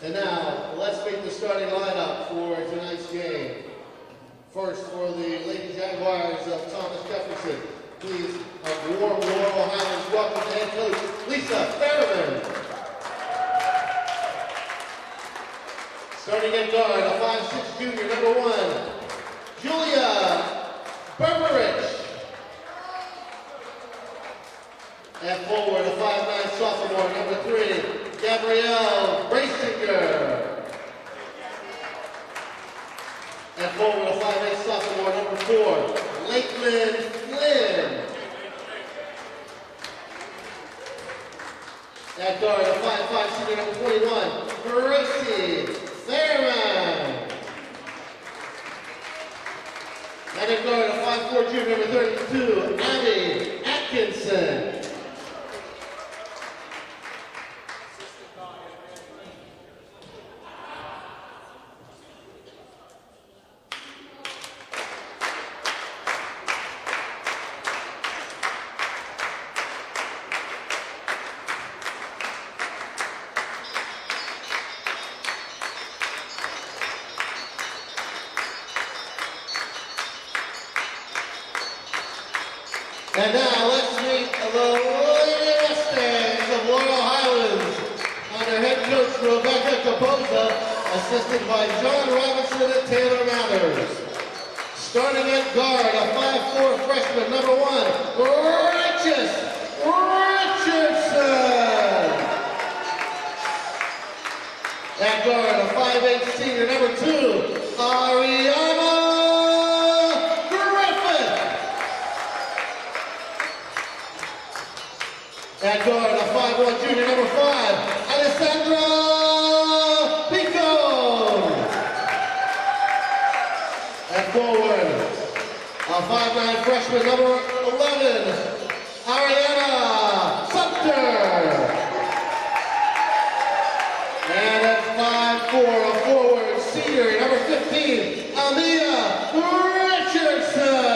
And now, let's meet the starting lineup for tonight's game. First, for the Lady Jaguars of Thomas Jefferson, please a warm Laurel Highlands welcome to head coach Lisa Fairman. Starting at guard, a 5'6" junior, number 1, Julia Berberich. At forward, a 5'9" sophomore, number 3, Gabrielle Brasinger. At forward, a 5'8" sophomore, number 4, Lakeland Flynn. At guard, a 5'5" senior, number 21, Gracie Fairman. And at guard, a 5'4" junior, number 32, Abby Atkinson. And now let's meet the Lady Mustangs of Laurel Highlands under head coach Rebecca Capoza, assisted by John Robinson and Taylor Mathers. Starting at guard, a 5'4" freshman, number 1, Righteous Richardson. At guard, a 5'8" senior, number 2, Ariana. At guard, a 5'1" junior, number 5, Alessandra Pico. At forward, a 5'9" freshman, number 11, Ariana Sumter. And at 5'4", a forward, senior, number 15, Aaliyah Richardson.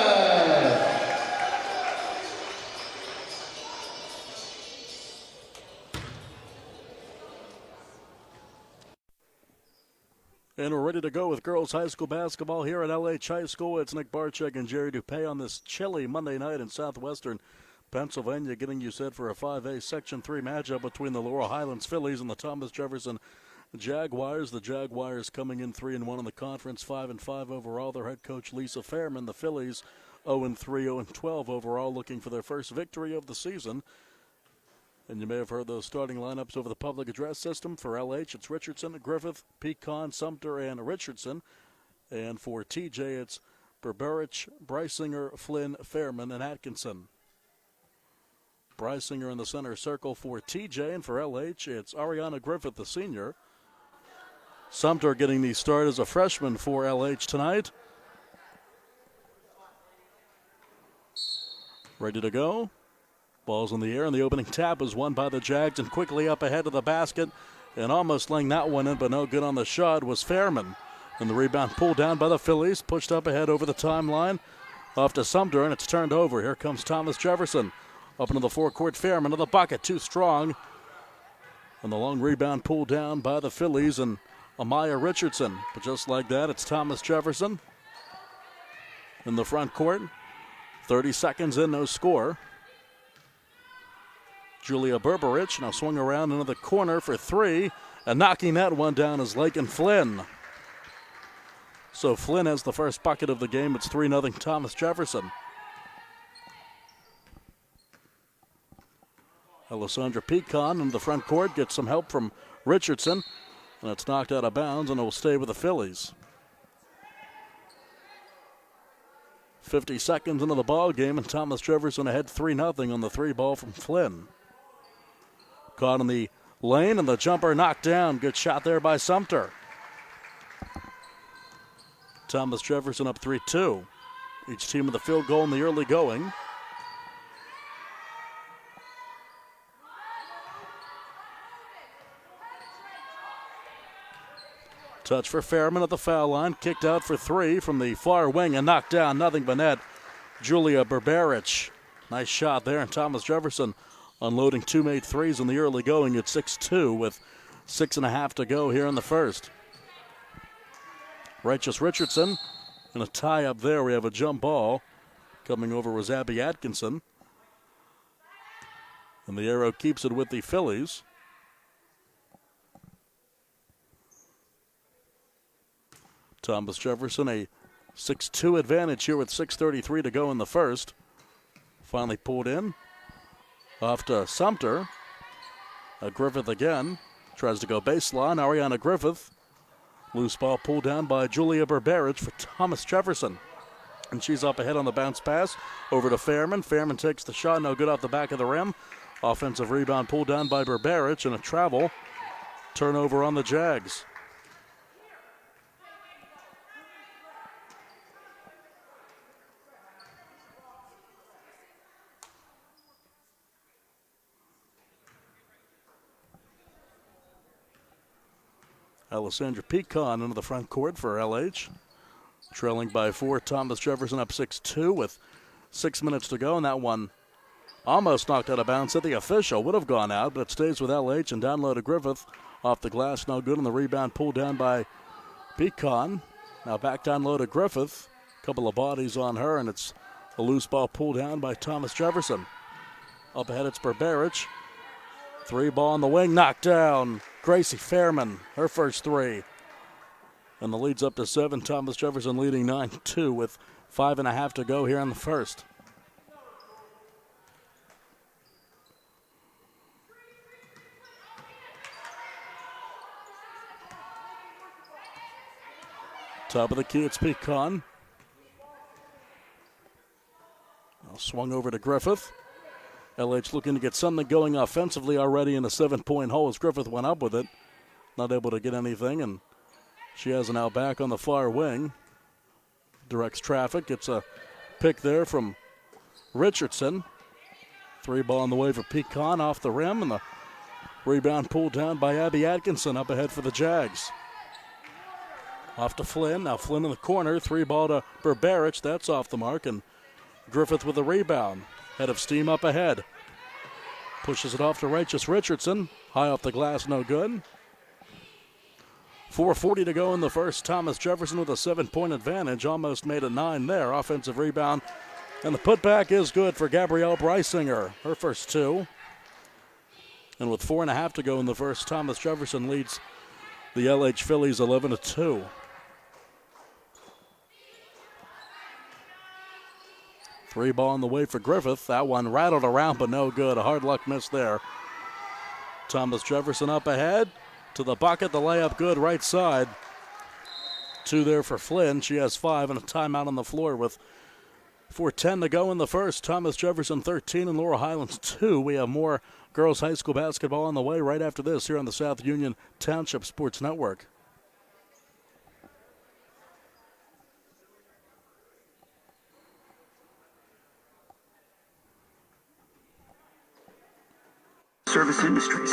And we're ready to go with girls high school basketball here at LH High School. It's Nick Barczyk and Jerry Dupay on this chilly Monday night in southwestern Pennsylvania, getting you set for a 5A Section 3 matchup between the Laurel Highlands Phillies and the Thomas Jefferson Jaguars. The Jaguars coming in 3-1 in the conference, 5-5 overall. Their head coach Lisa Fairman. The Phillies 0-3, 0-12 overall, looking for their first victory of the season. And you may have heard those starting lineups over the public address system. For LH, it's Richardson, Griffith, Pecan, Sumter, and Richardson. And for TJ, it's Berberich, Breisinger, Flynn, Fairman, and Atkinson. Breisinger in the center circle for TJ, and for LH, it's Ariana Griffith, the senior. Sumter getting the start as a freshman for LH tonight. Ready to go. Ball's in the air, and the opening tap is won by the Jags, and quickly up ahead of the basket, and almost laying that one in, but no good on the shot, was Fairman. And the rebound pulled down by the Phillies, pushed up ahead over the timeline, off to Sumter, and it's turned over. Here comes Thomas Jefferson. Up into the forecourt, Fairman to the bucket, too strong. And the long rebound pulled down by the Phillies and Amaya Richardson. But just like that, it's Thomas Jefferson in the front court. 30 seconds in, no score. Julia Berberich now swung around into the corner for 3, and knocking that one down is Lakeland Flynn. So Flynn has the first bucket of the game. It's 3-0 Thomas Jefferson. Alessandra Pecan in the front court gets some help from Richardson, and it's knocked out of bounds, and it will stay with the Phillies. 50 seconds into the ball game, and Thomas Jefferson ahead 3-0 on the 3 ball from Flynn. Caught in the lane, and the jumper knocked down. Good shot there by Sumter. Thomas Jefferson up 3-2. Each team with a field goal in the early going. Touch for Fairman at the foul line. Kicked out for 3 from the far wing and knocked down. Nothing but net. Julia Berberich. Nice shot there. And Thomas Jefferson unloading 2 made threes in the early going at 6-2 with 6.5 to go here in the first. Righteous Richardson in a tie up there. We have a jump ball. Coming over was Abby Atkinson. And the arrow keeps it with the Phillies. Thomas Jefferson, a 6-2 advantage here with 6:33 to go in the first. Finally pulled in. Off to Sumter. Griffith again. Tries to go baseline. Ariana Griffith. Loose ball pulled down by Julia Berberich for Thomas Jefferson. And she's up ahead on the bounce pass. Over to Fairman. Fairman takes the shot. No good off the back of the rim. Offensive rebound pulled down by Berberich and a travel. Turnover on the Jags. Alessandra Pecan into the front court for LH. Trailing by 4, Thomas Jefferson up 6-2 with 6 minutes to go. And that one almost knocked out of bounds at the official. Would have gone out, but it stays with LH and down low to Griffith. Off the glass, no good. And the rebound pulled down by Pecan. Now back down low to Griffith. Couple of bodies on her, and it's a loose ball pulled down by Thomas Jefferson. Up ahead, it's Berberich. 3 ball on the wing, knocked down. Gracie Fairman, her first 3. And the lead's up to 7. Thomas Jefferson leading 9-2 with 5.5 to go here in the first. Top of the key, it's Pecan. Now swung over to Griffith. LH looking to get something going offensively already in a 7-point hole as Griffith went up with it. Not able to get anything, and she has an out back on the far wing. Directs traffic. Gets a pick there from Richardson. 3 ball on the way for Pecan off the rim, and the rebound pulled down by Abby Atkinson up ahead for the Jags. Off to Flynn. Now Flynn in the corner. 3 ball to Berberich. That's off the mark, and Griffith with the rebound. Head of steam up ahead. Pushes it off to Righteous Richardson. High off the glass, no good. 4:40 to go in the first. Thomas Jefferson with a 7-point advantage. Almost made it 9 there. Offensive rebound. And the putback is good for Gabrielle Breisinger. Her first 2. And with 4.5 to go in the first, Thomas Jefferson leads the LH Phillies 11-2. 3 ball on the way for Griffith. That one rattled around, but no good. A hard luck miss there. Thomas Jefferson up ahead. To the bucket, the layup good, right side. 2 there for Flynn. She has 5 and a timeout on the floor with 4:10 to go in the first. Thomas Jefferson 13 and Laurel Highlands 2. We have more girls high school basketball on the way right after this here on the South Union Township Sports Network. Service industries.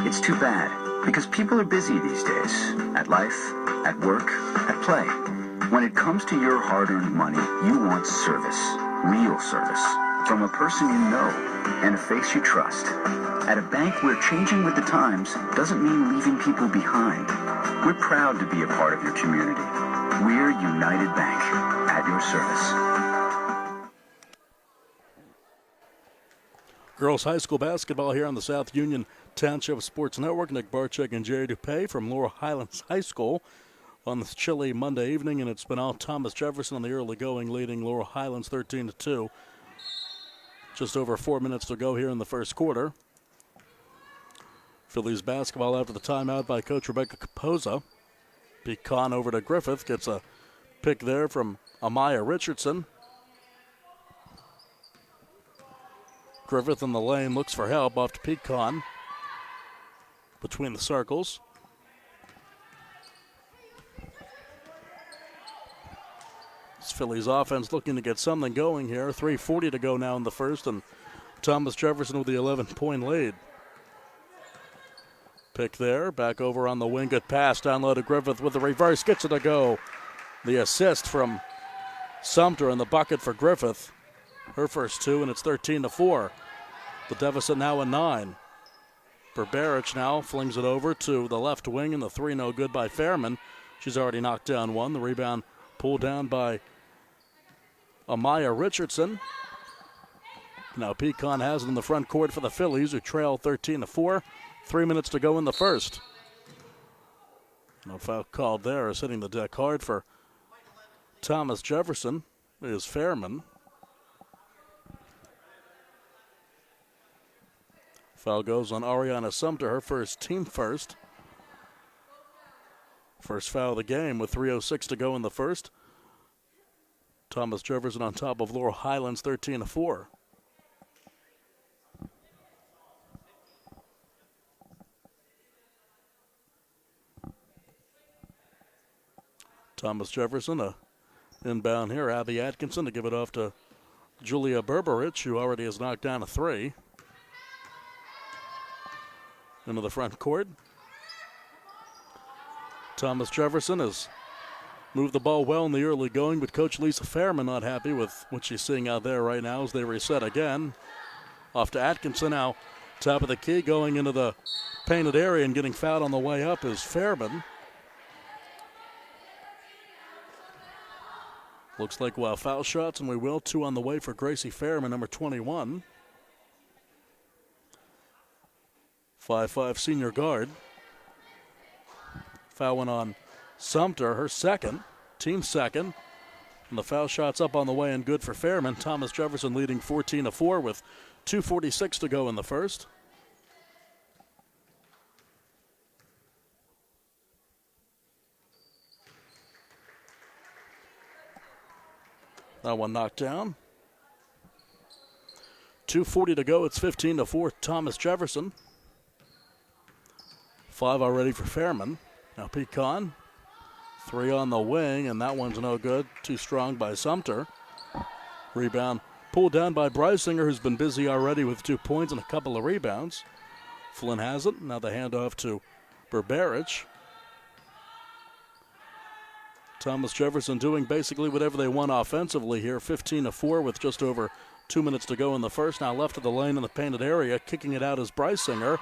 It's too bad because people are busy these days. At life, at work, at play. When it comes to your hard-earned money, you want service. Real service. From a person you know and a face you trust. At a bank where changing with the times doesn't mean leaving people behind. We're proud to be a part of your community. We're United Bank. At your service. Girls high school basketball here on the South Union Township Sports Network. Nick Barczyk and Jerry Dupay from Laurel Highlands High School on this chilly Monday evening, and it's been all Thomas Jefferson on the early going, leading Laurel Highlands 13-2. Just over 4 minutes to go here in the first quarter. Phillies basketball after the timeout by Coach Rebecca Capoza. Pecan over to Griffith, gets a pick there from Amaya Richardson. Griffith in the lane looks for help off to Pecan. Between the circles. It's Phillies offense looking to get something going here. 3:40 to go now in the first, and Thomas Jefferson with the 11-point lead. Pick there, back over on the wing, good pass down low to Griffith with the reverse, gets it to go. The assist from Sumter in the bucket for Griffith. Her first 2, and it's 13-4. The deficit now at 9. Berberich now flings it over to the left wing, and the three no good by Fairman. She's already knocked down one. The rebound pulled down by Amaya Richardson. Now Pecan has it in the front court for the Phillies, who trail 13-4. 3 minutes to go in the first. No foul called there, is hitting the deck hard for Thomas Jefferson is Fairman. Foul goes on Ariana Sumter, her first, team first. First foul of the game with 3:06 to go in the first. Thomas Jefferson on top of Laurel Highlands, 13-4. Thomas Jefferson, a inbound here. Abby Atkinson to give it off to Julia Berberich, who already has knocked down a three. Into the front court. Thomas Jefferson has moved the ball well in the early going, but Coach Lisa Fairman not happy with what she's seeing out there right now as they reset again. Off to Atkinson now. Top of the key, going into the painted area and getting fouled on the way up is Fairman. Looks like we'll have foul shots, and we will. 2 on the way for Gracie Fairman, number 21. 5'5" senior guard. Foul went on Sumter, her second, team second. And the foul shot's up on the way and good for Fairman. Thomas Jefferson leading 14-4 with 2:46 to go in the first. That one knocked down. 2:40 to go. It's 15-4. Thomas Jefferson. 5 already for Fairman. Now Pecan. 3 on the wing, and that one's no good. Too strong by Sumter. Rebound pulled down by Brysinger, who's been busy already with 2 points and a couple of rebounds. Flynn has it. Now the handoff to Berberich. Thomas Jefferson doing basically whatever they want offensively here. 15-4 with just over 2 minutes to go in the first. Now left of the lane in the painted area. Kicking it out is Brysinger.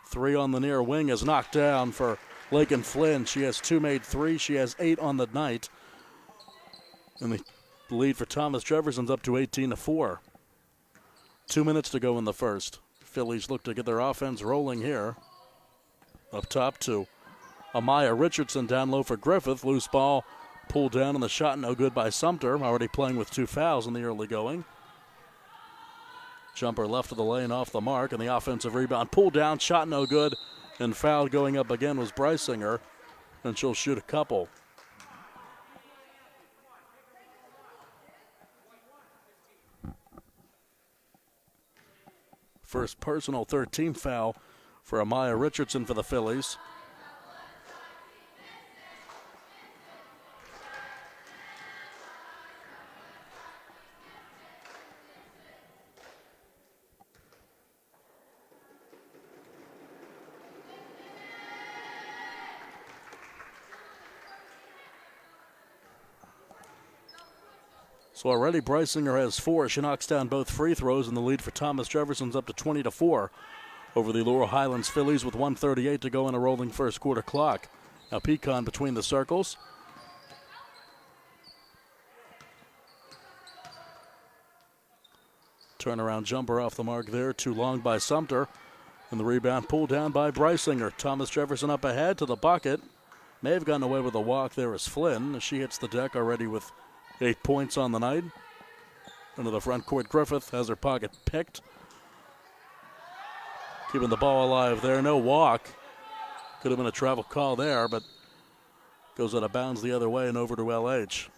3 on the near wing is knocked down for Lakin Flynn. She has 2 made 3. She has 8 on the night. And the lead for Thomas Jefferson's up to 18-4. 2 minutes to go in the first. Phillies look to get their offense rolling here. Up top to Amaya Richardson, down low for Griffith. Loose ball pulled down and the shot no good by Sumter, already playing with 2 fouls in the early going. Jumper left of the lane off the mark, and the offensive rebound pulled down, shot no good, and fouled going up again was Brysinger, and she'll shoot a couple. First personal 13th foul for Amaya Richardson for the Phillies. So already Brysinger has 4. She knocks down both free throws, and the lead for Thomas Jefferson's up to 20-4 over the Laurel Highlands Phillies with 1:38 to go in a rolling first quarter clock. Now Pecan between the circles. Turnaround jumper off the mark there, too long by Sumter. And the rebound pulled down by Brysinger. Thomas Jefferson up ahead to the bucket. May have gotten away with a walk there as Flynn. She hits the deck already with 8 points on the night. Into the front court, Griffith has her pocket picked. Keeping the ball alive there. No walk. Could have been a travel call there, but goes out of bounds the other way and over to LH.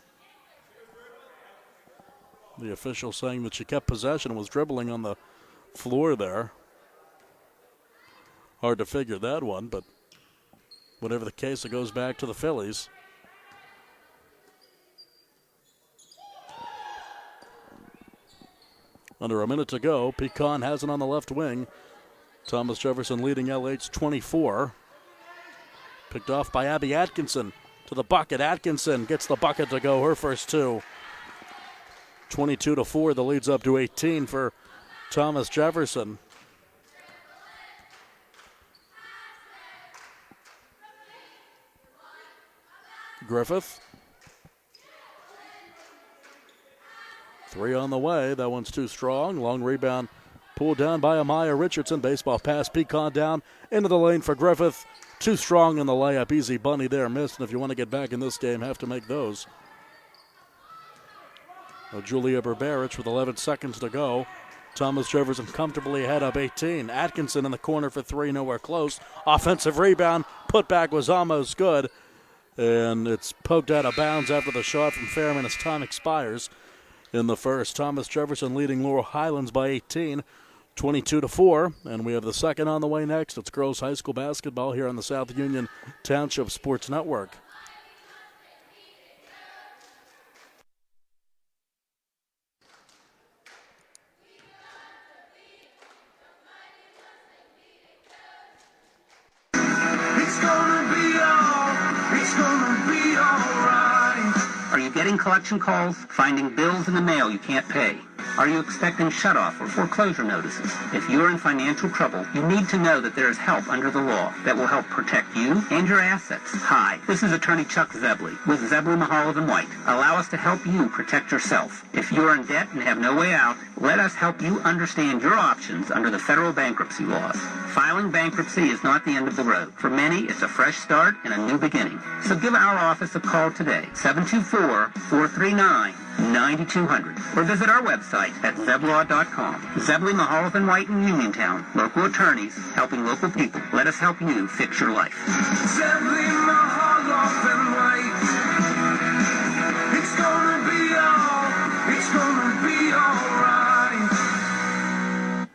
The official saying that she kept possession and was dribbling on the floor there. Hard to figure that one, but whatever the case, it goes back to the Phillies. Under a minute to go. Pecan has it on the left wing. Thomas Jefferson leading LH 24. Picked off by Abby Atkinson. To the bucket. Atkinson gets the bucket to go. Her first 2. 22-4. The lead's up to 18 for Thomas Jefferson. Griffith. 3 on the way. That one's too strong. Long rebound pulled down by Amaya Richardson. Baseball pass. Pecan down into the lane for Griffith. Too strong in the layup. Easy bunny there. Missed. And if you want to get back in this game, have to make those. Now Julia Berberich with 11 seconds to go. Thomas Jefferson comfortably ahead up 18. Atkinson in the corner for 3. Nowhere close. Offensive rebound. Putback was almost good. And it's poked out of bounds after the shot from Fairman as time expires. In the first, Thomas Jefferson leading Laurel Highlands by 18, 22-4. And we have the second on the way next. It's girls high school basketball here on the South Union Township Sports Network. It's gonna be alright. Are you getting collection calls? Finding bills in the mail you can't pay? Are you expecting shutoff or foreclosure notices? If you're in financial trouble, you need to know that there is help under the law that will help protect you and your assets. Hi, this is Attorney Chuck Zebley with Zebley, Mahalav & White. Allow us to help you protect yourself. If you're in debt and have no way out, let us help you understand your options under the federal bankruptcy laws. Filing bankruptcy is not the end of the road. For many, it's a fresh start and a new beginning. So give our office a call today, 724-439-9200, or visit our website at zeblaw.com. Zebley, Mahalav & White in Uniontown, local attorneys helping local people. Let us help you fix your life. Zebley, Mahalav & White. It's gonna be all right.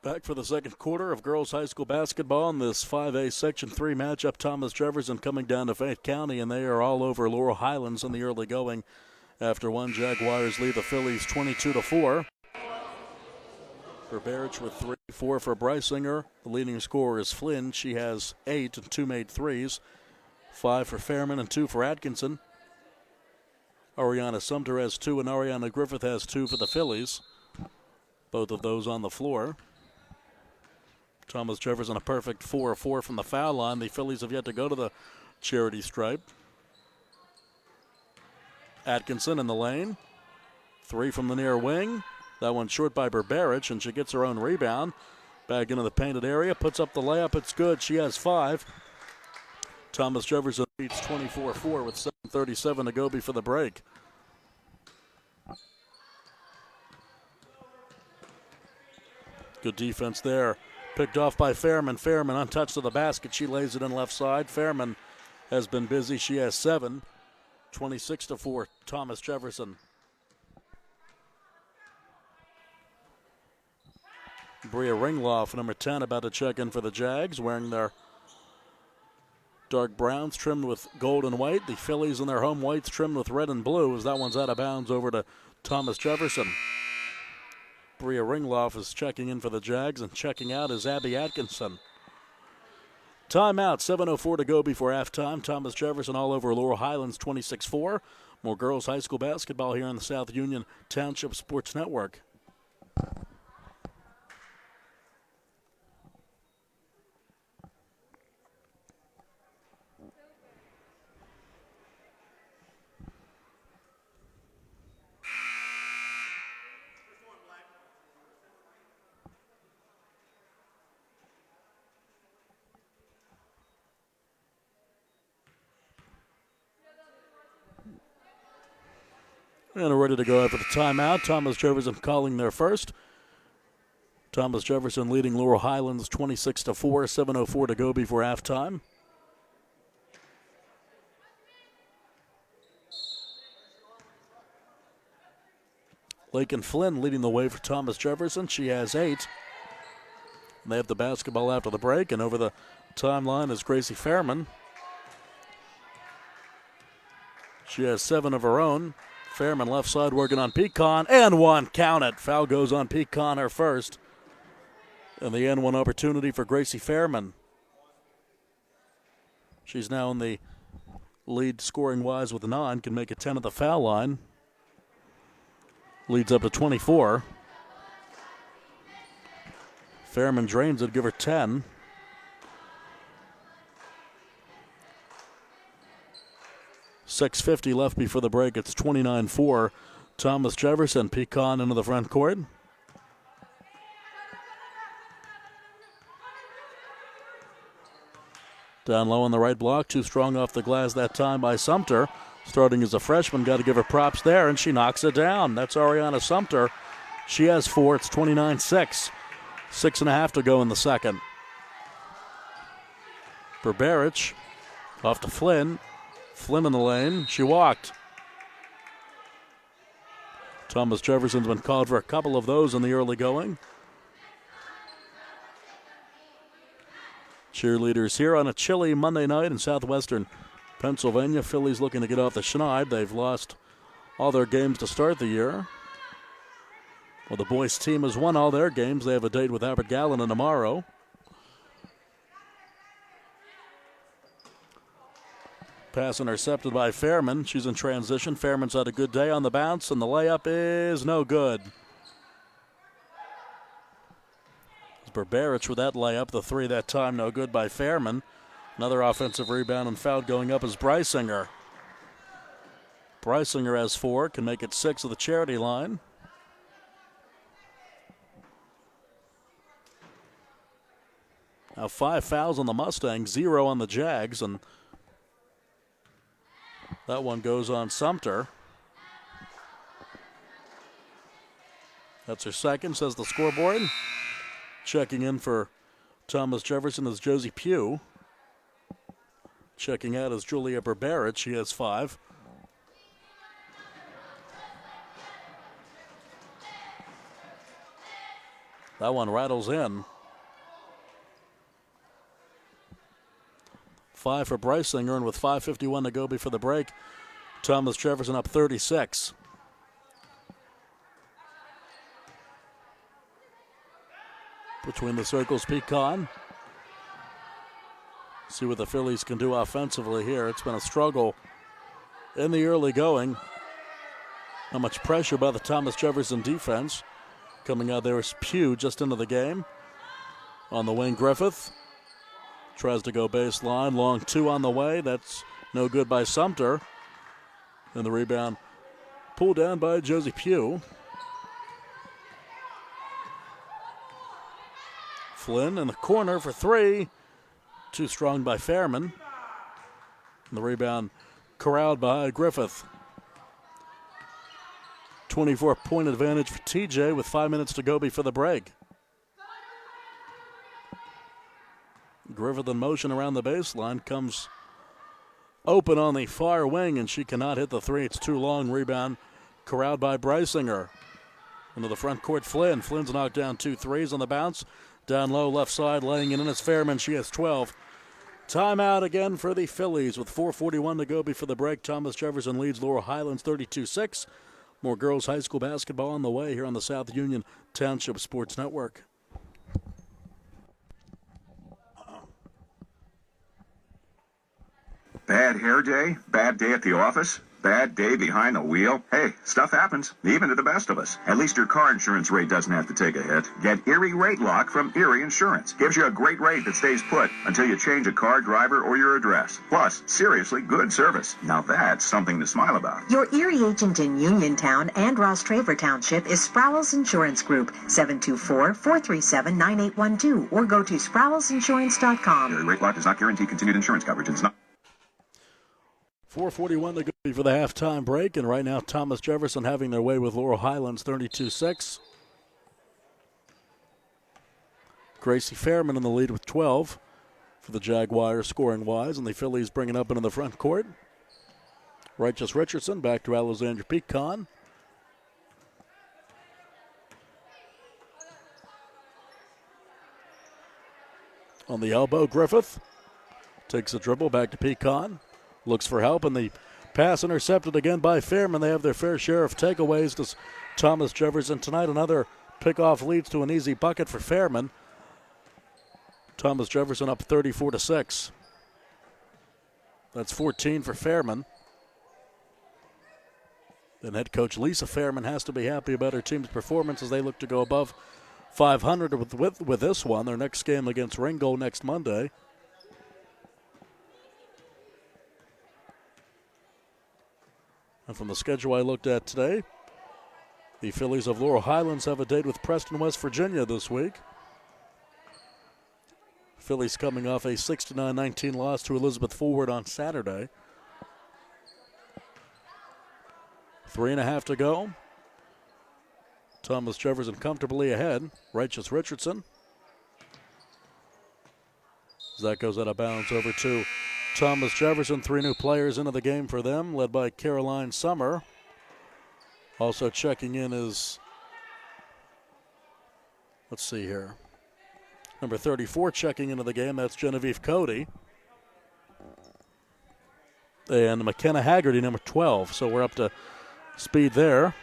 Back for the second quarter of girls high school basketball in this 5A Section 3 matchup. Thomas Jefferson coming down to Fayette County, and they are all over Laurel Highlands in the early going. After one, Jaguars lead the Phillies 22-4. Berberich with 3, 4 for Brysinger. The leading scorer is Flynn. She has 8 and 2 made threes. 5 for Fairman and 2 for Atkinson. Ariana Sumter has 2 and Ariana Griffith has 2 for the Phillies. Both of those on the floor. Thomas Jefferson a perfect 4-4 from the foul line. The Phillies have yet to go to the charity stripe. Atkinson in the lane. 3 from the near wing. That one short by Berberich, and she gets her own rebound. Back into the painted area. Puts up the layup. It's good. She has 5. Thomas Jefferson beats 24-4 with 7:37 to go before the break. Good defense there. Picked off by Fairman. Fairman untouched to the basket. She lays it in left side. Fairman has been busy. She has 7. 26-4, Thomas Jefferson. Bria Ringloff, number 10, about to check in for the Jags, wearing their dark browns trimmed with gold and white. The Phillies in their home whites trimmed with red and blue, as that one's out of bounds over to Thomas Jefferson. Bria Ringloff is checking in for the Jags, and checking out is Abby Atkinson. Timeout, 7:04 to go before halftime. Thomas Jefferson all over Laurel Highlands, 26-4. More girls high school basketball here on the South Union Township Sports Network. And are ready to go after the timeout. Thomas Jefferson calling their first. Thomas Jefferson leading Laurel Highlands 26-4, 7:04 to go before halftime. Lakin Flynn leading the way for Thomas Jefferson. She has 8. They have the basketball after the break, and over the timeline is Gracie Fairman. She has 7 of her own. Fairman left side working on Pecan, and one, count it. Foul goes on Pecan, her first. And the N1 opportunity for Gracie Fairman. She's now in the lead scoring-wise with 9, can make it 10 at the foul line. Leads up to 24. Fairman drains it, give her 10. 6:50 left before the break. It's 29-4. Thomas Jefferson. Pecan into the front court. Down low on the right block. Too strong off the glass that time by Sumter. Starting as a freshman. Got to give her props there, and she knocks it down. That's Ariana Sumter. She has 4. It's 29-6. 6.5 to go in the second. Berberich off to Flynn. Flynn in the lane. She walked. Thomas Jefferson's been called for a couple of those in the early going. Cheerleaders here on a chilly Monday night in southwestern Pennsylvania. Phillies looking to get off the schneid. They've lost all their games to start the year. Well, the boys' team has won all their games. They have a date with Abbott Gallen tomorrow. Pass intercepted by Fairman. She's in transition. Fairman's had a good day on the bounce, and the layup is no good. Berberich with that layup. The three that time no good by Fairman. Another offensive rebound and foul going up is Brysinger. Brysinger has 4, can make it 6 at the charity line. Now 5 fouls on the Mustangs, 0 on the Jags, and that one goes on Sumter. That's her second, says the scoreboard. Checking in for Thomas Jefferson is Josie Pugh. Checking out is Julia Berberich. She has 5. That one rattles in. 5 for Brysinger, and with 5:51 to go before the break, Thomas Jefferson up 36. Between the circles, Pecan. See what the Phillies can do offensively here. It's been a struggle in the early going. Not much pressure by the Thomas Jefferson defense. Coming out there is Pugh just into the game. On the wing, Griffith. Tries to go baseline. Long 2 on the way. That's no good by Sumter. And the rebound pulled down by Josie Pugh. Flynn in the corner for 3. Too strong by Fairman. And the rebound corralled by Griffith. 24-point advantage for TJ with 5 minutes to go before the break. Griffith in motion around the baseline, comes open on the far wing, and she cannot hit the 3. It's too long. Rebound corralled by Brysinger. Into the front court, Flynn. Flynn's knocked down 2 threes on the bounce. Down low, left side, laying it in is Fairman. She has 12. Timeout again for the Phillies with 4:41 to go before the break. Thomas Jefferson leads Laurel Highlands 32-6. More girls high school basketball on the way here on the South Union Township Sports Network. Bad hair day? Bad day at the office? Bad day behind the wheel? Hey, stuff happens, even to the best of us. At least your car insurance rate doesn't have to take a hit. Get Erie Rate Lock from Erie Insurance. Gives you a great rate that stays put until you change a car, driver, or your address. Plus, seriously good service. Now that's something to smile about. Your Erie agent in Uniontown and Ross Traver Township is Sproul's Insurance Group, 724-437-9812, or go to sproulsinsurance.com. Erie Rate Lock does not guarantee continued insurance coverage. It's not 4:41 to go for the halftime break, and right now Thomas Jefferson having their way with Laurel Highlands 32-6. Gracie Fairman in the lead with 12 for the Jaguars scoring-wise, and the Phillies bringing up into the front court. Righteous Richardson back to Alexandra Pecan. On the elbow, Griffith takes a dribble back to Pecan. Looks for help, and the pass intercepted again by Fairman. They have their fair share of takeaways to Thomas Jefferson tonight. Another pickoff leads to an easy bucket for Fairman. Thomas Jefferson up 34-6. That's 14 for Fairman. Then head coach Lisa Fairman has to be happy about her team's performance as they look to go above 500 with this one. Their next game against Ringgold next Monday. And from the schedule I looked at today, the Phillies of Laurel Highlands have a date with Preston, West Virginia this week. Phillies coming off a 69-19 loss to Elizabeth Forward on Saturday. 3.5 to go. Thomas Jefferson comfortably ahead. Righteous Richardson. As that goes out of bounds over to Thomas Jefferson. 3 new players into the game for them, led by Caroline Summer. Also checking in is, let's see here, number 34 checking into the game. That's Genevieve Cody. And McKenna Haggerty, number 12. So we're up to speed there.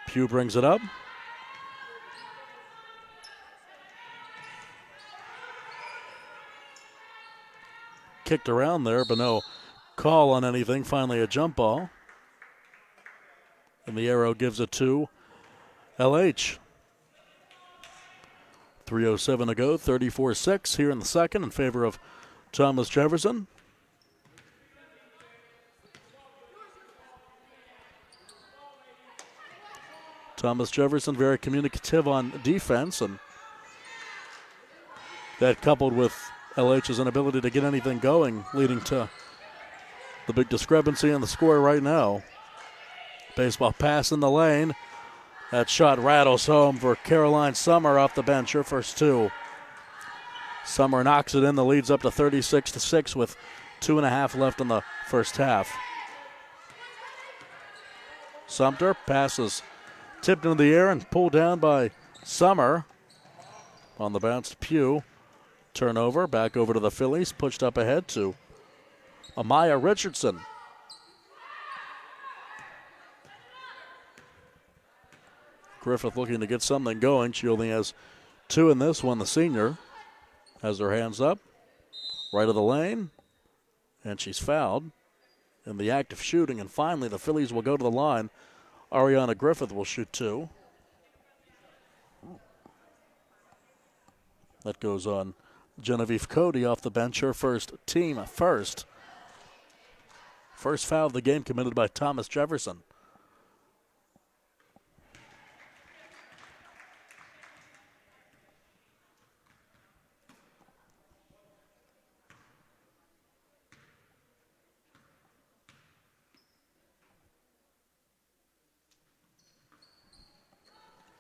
Pugh brings it up. Kicked around there, but no call on anything. Finally a jump ball. And the arrow gives it to LH. 3:07 to go, 34-6 here in the second in favor of Thomas Jefferson. Thomas Jefferson very communicative on defense, and that coupled with LH's inability to get anything going, leading to the big discrepancy in the score right now. Baseball pass in the lane. That shot rattles home for Caroline Summer off the bench, her first 2. Summer knocks it in. The lead's up to 36-6 with 2.5 left in the first half. Sumter passes tipped into the air and pulled down by Summer. On the bounce to Pugh. Turnover, back over to the Phillies. Pushed up ahead to Amaya Richardson. Griffith looking to get something going. She only has 2 in this one. The senior has her hands up. Right of the lane. And she's fouled in the act of shooting. And finally the Phillies will go to the line. Ariana Griffith will shoot 2. That goes on Genevieve Cody off the bench. Her first team first. First foul of the game committed by Thomas Jefferson.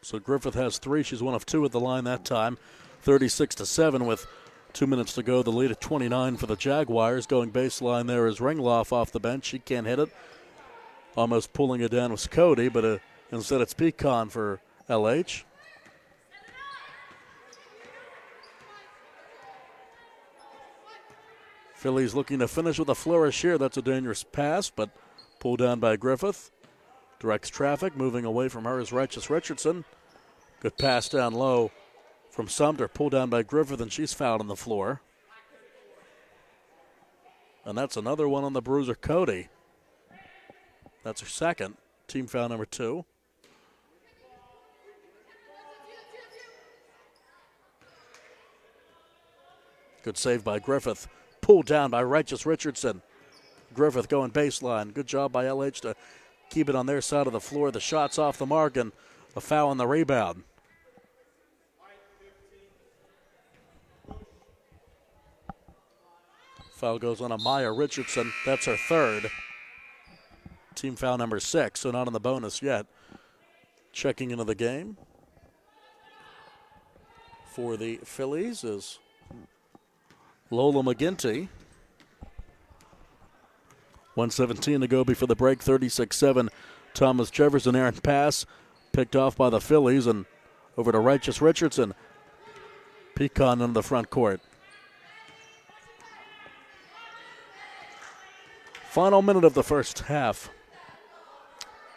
So Griffith has 3. She's one of 2 at the line that time. 36-7 with 2 minutes to go. The lead at 29 for the Jaguars. Going baseline there is Ringloff off the bench. She can't hit it. Almost pulling it down was Cody, but instead it's Pecan for LH. Phillies looking to finish with a flourish here. That's a dangerous pass, but pulled down by Griffith. Directs traffic. Moving away from her is Righteous Richardson. Good pass down low from Sumter. Pulled down by Griffith, and she's fouled on the floor. And that's another one on the bruiser, Cody. That's her second. Team foul number 2. Good save by Griffith. Pulled down by Righteous Richardson. Griffith going baseline. Good job by LH to keep it on their side of the floor. The shot's off the mark and a foul on the rebound. Foul goes on Amaya Richardson. That's her third. Team foul number 6, so not on the bonus yet. Checking into the game for the Phillies is Lola McGinty. 1:17 to go before the break. 36-7. Thomas Jefferson. Errant pass picked off by the Phillies and over to Righteous Richardson. Pecan in the front court. Final minute of the first half.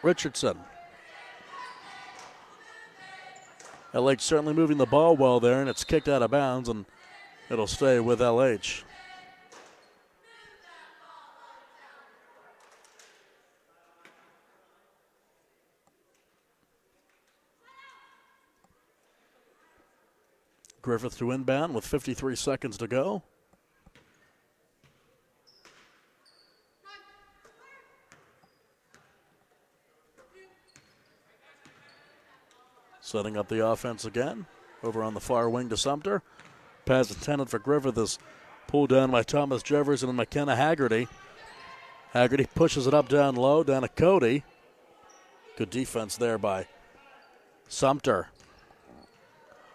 Richardson. LH certainly moving the ball well there, and it's kicked out of bounds, and it'll stay with LH. Griffith to inbound with 53 seconds to go. Setting up the offense again. Over on the far wing to Sumter. Pass intended for Griffiths. Pulled down by Thomas Jefferson and McKenna Haggerty. Haggerty pushes it up down low, down to Cody. Good defense there by Sumter.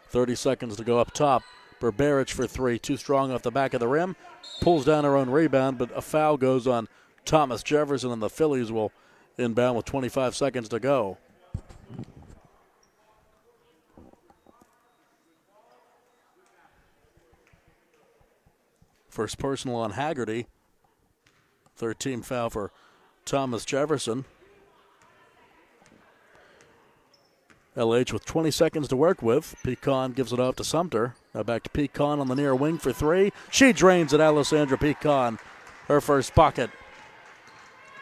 30 seconds to go up top. Berberich for three. Too strong off the back of the rim. Pulls down her own rebound, but a foul goes on Thomas Jefferson, and the Phillies will inbound with 25 seconds to go. First personal on Haggerty. Third team foul for Thomas Jefferson. LH with 20 seconds to work with. Pecan gives it off to Sumter. Now back to Pecan on the near wing for three. She drains it, Alessandra Pecan. Her first bucket.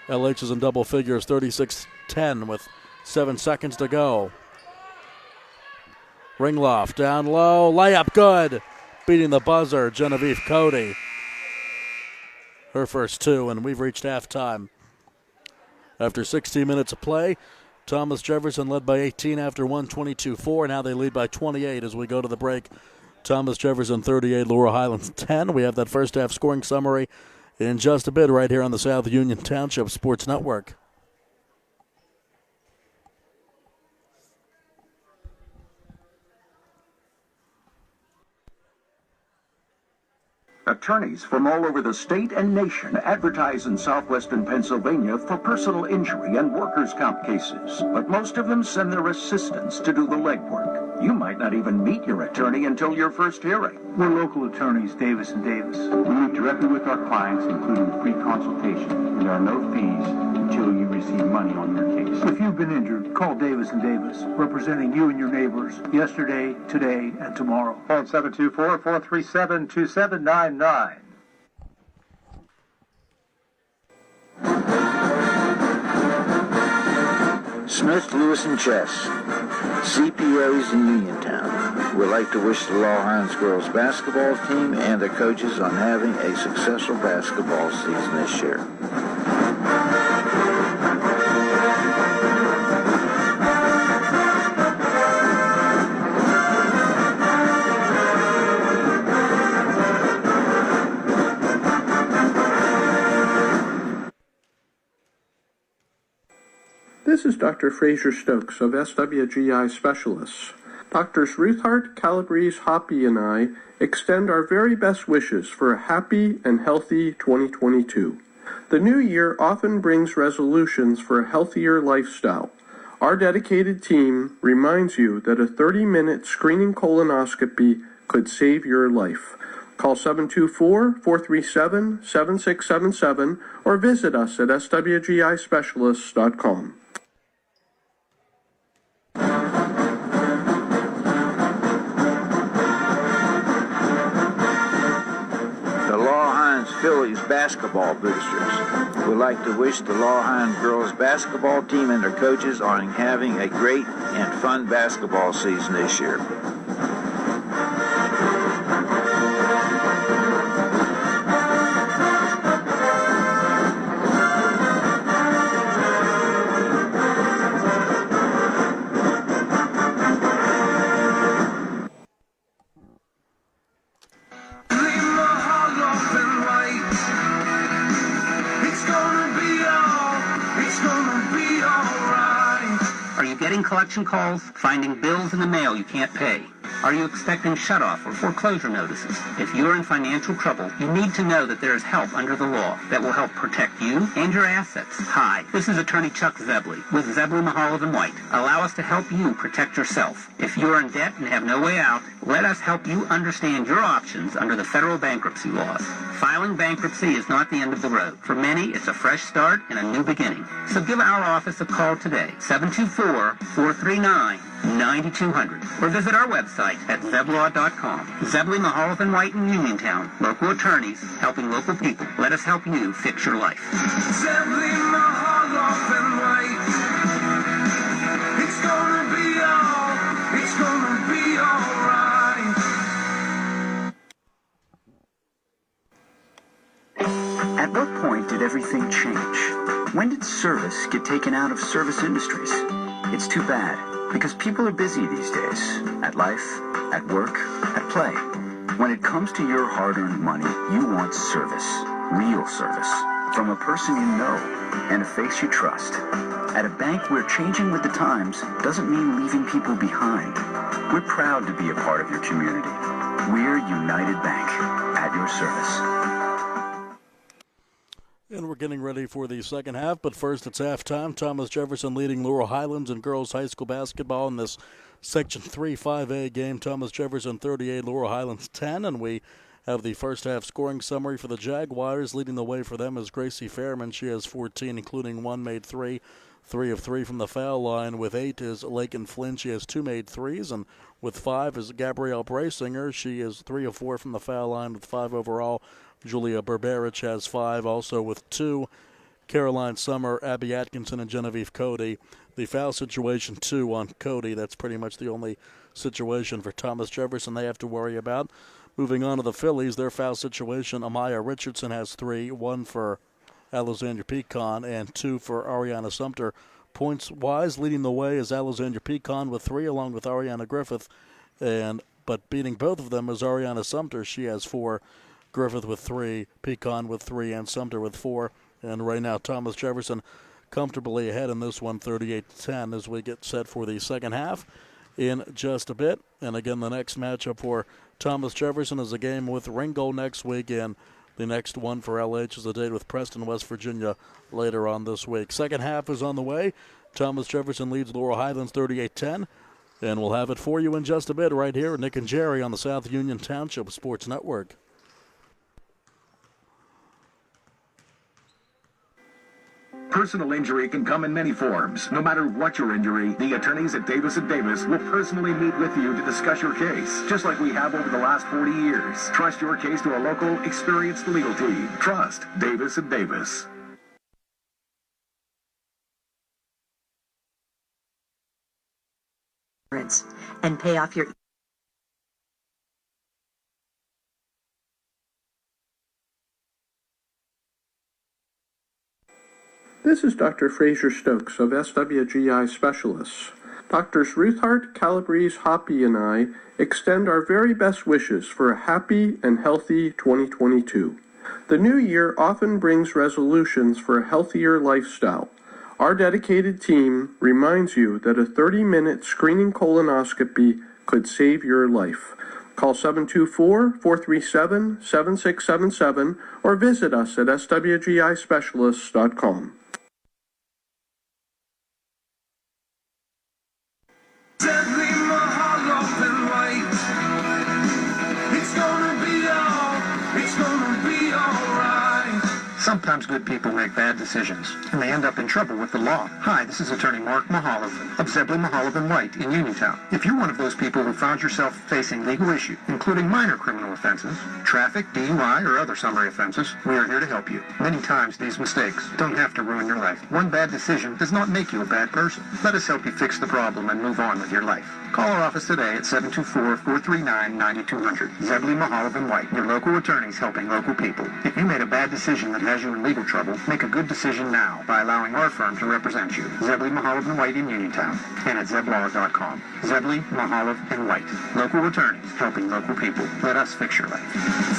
LH is in double figures, 36-10 with 7 seconds to go. Ringloff down low, layup good. Beating the buzzer, Genevieve Cody. Her first two, and we've reached halftime. After 16 minutes of play, Thomas Jefferson led by 18 after 122-4. Now they lead by 28 as we go to the break. Thomas Jefferson 38, Laurel Highlands 10. We have that first half scoring summary in just a bit right here on the South Union Township Sports Network. Attorneys from all over the state and nation advertise in southwestern Pennsylvania for personal injury and workers' comp cases, but most of them send their assistants to do the legwork. You might not even meet your attorney until your first hearing. We're local attorneys, Davis & Davis. We meet directly with our clients, including free consultation, and there are no fees until you receive money on your case. If you've been injured, call Davis & Davis, representing you and your neighbors yesterday, today, and tomorrow. Phone 724-437-2799. Smith, Lewis & Chess, CPAs in Uniontown, would like to wish the Laurel Highlands girls basketball team and their coaches on having a successful basketball season this year. This is Dr. Fraser Stokes of SWGI Specialists. Doctors Ruthart, Calabrese, Hoppy, and I extend our very best wishes for a happy and healthy 2022. The new year often brings resolutions for a healthier lifestyle. Our dedicated team reminds you that a 30-minute screening colonoscopy could save your life. Call 724-437-7677 or visit us at swgispecialists.com. Phillies basketball boosters would like to wish the Laurel Highlands girls basketball team and their coaches on having a great and fun basketball season this year. Collection calls, finding bills in the mail you can't pay. Are you expecting shutoff or foreclosure notices? If you're in financial trouble, you need to know that there is help under the law that will help protect you and your assets. Hi, this is Attorney Chuck Zebley with Zebley, Mahalo & White. Allow us to help you protect yourself. If you're in debt and have no way out, let us help you understand your options under the federal bankruptcy laws. Filing bankruptcy is not the end of the road. For many, it's a fresh start and a new beginning. So give our office a call today, 724-439-9200, or visit our website at zeblaw.com. Zebley, Mahalo & White in Uniontown, local attorneys helping local people. Let us help you fix your life. Zebley, Mahalo & White. It's gonna be all right. At what point did everything change? When did service get taken out of service industries? It's too bad, Because people are busy these days, at life, at work, at play. When it comes to your hard-earned money, you want service, real service, from a person you know and a face you trust. At a bank where changing with the times doesn't mean leaving people behind. We're proud to be a part of your community. We're United Bank, at your service. And we're getting ready for the second half, but first it's halftime. Thomas Jefferson leading Laurel Highlands in girls high school basketball in this Section 3 5A game. Thomas Jefferson 38, Laurel Highlands 10, and we have the first half scoring summary for the Jaguars. Leading the way for them is Gracie Fairman. She has 14, including one made three. 3 of 3 from the foul line. With 8 is Lakin Flynn. She has 2 made threes. And with 5 is Gabrielle Brasinger. She is 3 of 4 from the foul line with 5 overall. Julia Berberich has 5. Also with 2, Caroline Summer, Abby Atkinson, and Genevieve Cody. The foul situation 2 on Cody. That's pretty much the only situation for Thomas Jefferson they have to worry about. Moving on to the Phillies, their foul situation, Amaya Richardson has 3, 1 for Alexandra Pecan, and 2 for Ariana Sumter. Points-wise, leading the way is Alexandra Pecan with 3, along with Ariana Griffith. But beating both of them is Ariana Sumter. She has 4, Griffith with 3, Pecan with 3, and Sumter with 4. And right now, Thomas Jefferson comfortably ahead in this one, 38-10, as we get set for the second half in just a bit. And again, the next matchup for Thomas Jefferson is a game with Ringgold next week, and the next one for LH is a date with Preston, West Virginia, later on this week. Second half is on the way. Thomas Jefferson leads Laurel Highlands 38-10. And we'll have it for you in just a bit right here at Nick and Jerry on the South Union Township Sports Network. Personal injury can come in many forms. No matter what your injury, the attorneys at Davis & Davis will personally meet with you to discuss your case, just like we have over the last 40 years. Trust your case to a local, experienced legal team. Trust Davis & Davis. And pay off your This is Dr. Fraser Stokes of SWGI Specialists. Doctors Ruthart, Calabrese, Hoppy, and I extend our very best wishes for a happy and healthy 2022. The new year often brings resolutions for a healthier lifestyle. Our dedicated team reminds you that a 30-minute screening colonoscopy could save your life. Call 724-437-7677 or visit us at swgispecialists.com. Sometimes good people make bad decisions, and they end up in trouble with the law. Hi, this is attorney Mark Mahalov of Zebley, Mahalov & White in Uniontown. If you're one of those people who found yourself facing legal issues, including minor criminal offenses, traffic, DUI, or other summary offenses, we are here to help you. Many times these mistakes don't have to ruin your life. One bad decision does not make you a bad person. Let us help you fix the problem and move on with your life. Call our office today at 724-439-9200. Zebley, Mahalov & White, your local attorneys helping local people. If you made a bad decision that has you in legal trouble, make a good decision now by allowing our firm to represent you. Zebley, Mahalov & White in Uniontown and at zeblaw.com. Zebley, Mahalov & White, local attorneys helping local people. Let us fix your life.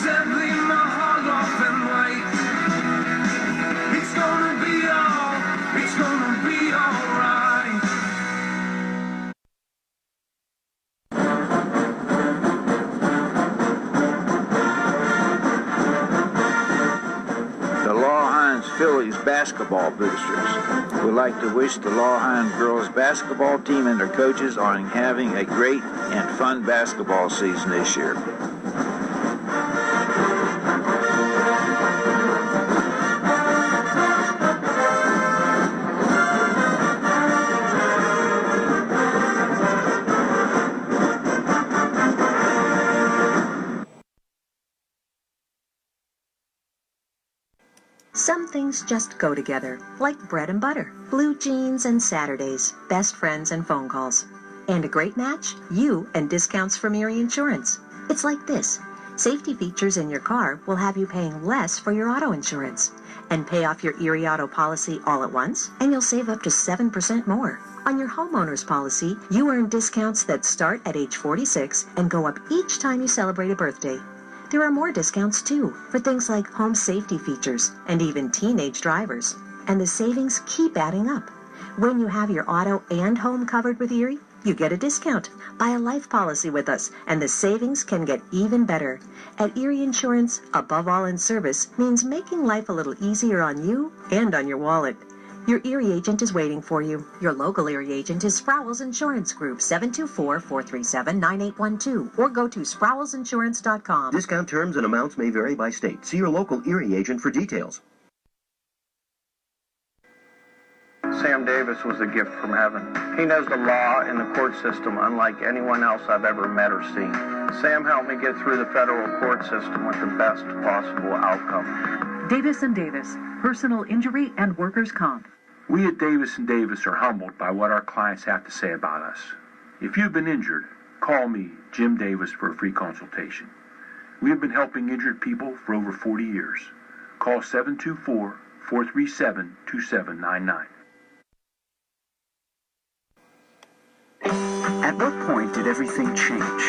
Zebley, Mahalov & White. It's gonna be all right. Phillies basketball boosters. We'd like to wish the Laurel Highlands girls basketball team and their coaches on having a great and fun basketball season this year. Some things just go together, like bread and butter, blue jeans and Saturdays, best friends and phone calls. And a great match? You and discounts from Erie Insurance. It's like this. Safety features in your car will have you paying less for your auto insurance. And pay off your Erie Auto policy all at once, and you'll save up to 7% more. On your homeowner's policy, you earn discounts that start at age 46 and go up each time you celebrate a birthday. There are more discounts, too, for things like home safety features and even teenage drivers. And the savings keep adding up. When you have your auto and home covered with Erie, you get a discount. Buy a life policy with us, and the savings can get even better. At Erie Insurance, above all in service means making life a little easier on you and on your wallet. Your Erie agent is waiting for you. Your local Erie agent is Sprowls Insurance Group, 724-437-9812, or go to sprowlsinsurance.com. Discount terms and amounts may vary by state. See your local Erie agent for details. Sam Davis was a gift from heaven. He knows the law and the court system unlike anyone else I've ever met or seen. Sam helped me get through the federal court system with the best possible outcome. Davis & Davis, personal injury and workers' comp. We at Davis & Davis are humbled by what our clients have to say about us. If you've been injured, call me, Jim Davis, for a free consultation. We have been helping injured people for over 40 years. Call 724-437-2799. At what point did everything change?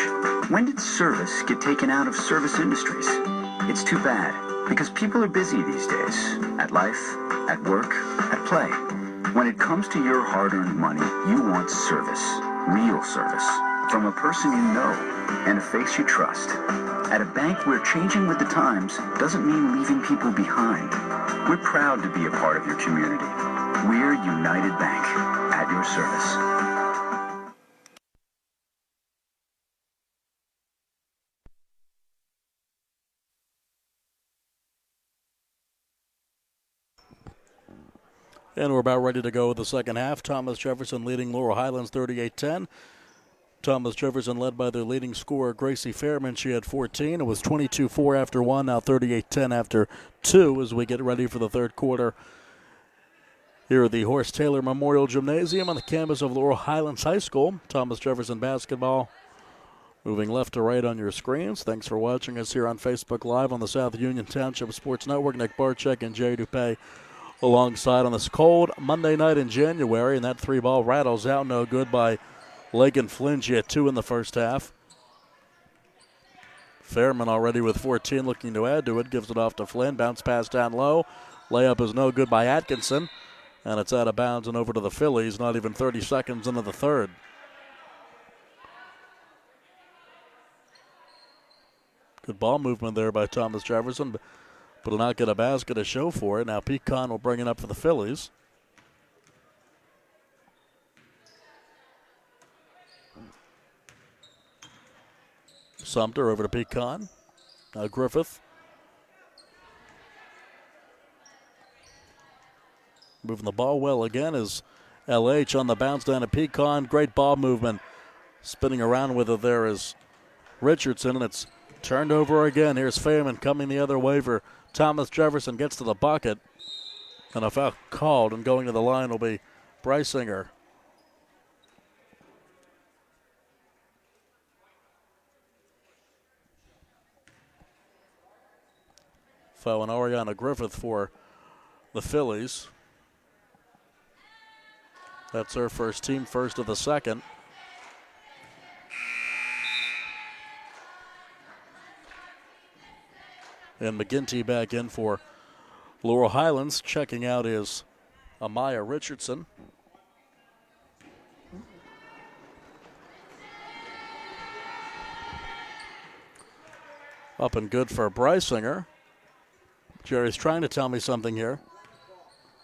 When did service get taken out of service industries? It's too bad, because people are busy these days. At life, at work, at play. When it comes to your hard-earned money, you want service. Real service. From a person you know and a face you trust. At a bank where changing with the times doesn't mean leaving people behind. We're proud to be a part of your community. We're United Bank, at your service. And we're about ready to go with the second half. Thomas Jefferson leading Laurel Highlands 38-10. Thomas Jefferson led by their leading scorer, Gracie Fairman. She had 14. It was 22-4 after one, now 38-10 after two as we get ready for the third quarter here at the Horst Taylor Memorial Gymnasium on the campus of Laurel Highlands High School. Thomas Jefferson basketball moving left to right on your screens. Thanks for watching us here on Facebook Live on the South Union Township Sports Network. Nick Barczyk and Jerry Dupay alongside on this cold Monday night in January, and that three ball rattles out no good by Lakin Flynn. She had two in the first half. Fairman already with 14 looking to add to it, gives it off to Flynn, bounce pass down low, layup is no good by Atkinson, and it's out of bounds and over to the Phillies, not even 30 seconds into the third. Good ball movement there by Thomas Jefferson, but will not get a basket to show for it. Now Pecan will bring it up for the Phillies. Sumter over to Pecan. Now Griffith. Moving the ball well again is LH on the bounce down to Pecan. Great ball movement. Spinning around with it there is Richardson, and it's turned over again. Here's Fairman coming the other way for Thomas Jefferson, gets to the bucket, and a foul called, and going to the line will be Brysinger. Foul on Ariana Griffith for the Phillies. That's her first, team first of the second. And McGinty back in for Laurel Highlands. Checking out is Amaya Richardson. Up and good for Brysinger. Jerry's trying to tell me something here.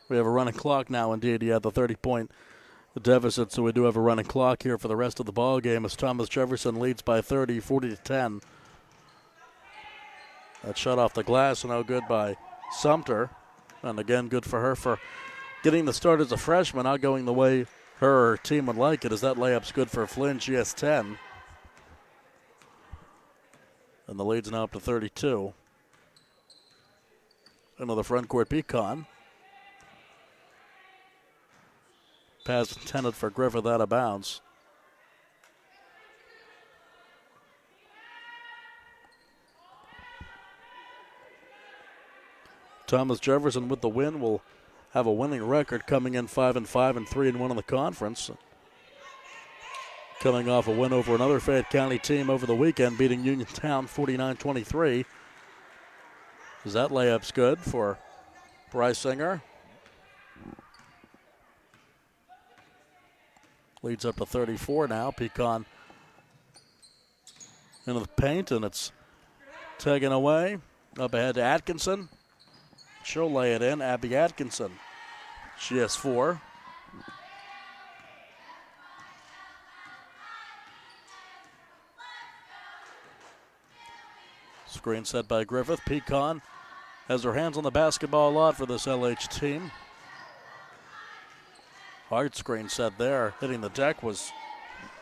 We have a running clock now, indeed. Yeah, the 30-point deficit, so we do have a running clock here for the rest of the ball game as Thomas Jefferson leads by 30, 40-10. That shot off the glass, no good by Sumter. And again, good for her for getting the start as a freshman, not going the way her team would like it, as that layup's good for Flynn. She has 10. And the lead's now up to 32. Another front court Pecan. Pass intended for Griffith out of bounds. Thomas Jefferson with the win will have a winning record, coming in 5-5 and 3-1 in the conference. Coming off a win over another Fayette County team over the weekend, beating Uniontown 49-23. That layup's good for Brysinger. Leads up to 34 now. Pecan into the paint, and it's taken away. Up ahead to Atkinson. She'll lay it in. Abby Atkinson. She has 4. Screen set by Griffith. Pecan has her hands on the basketball a lot for this LH team. Hard screen set there. Hitting the deck was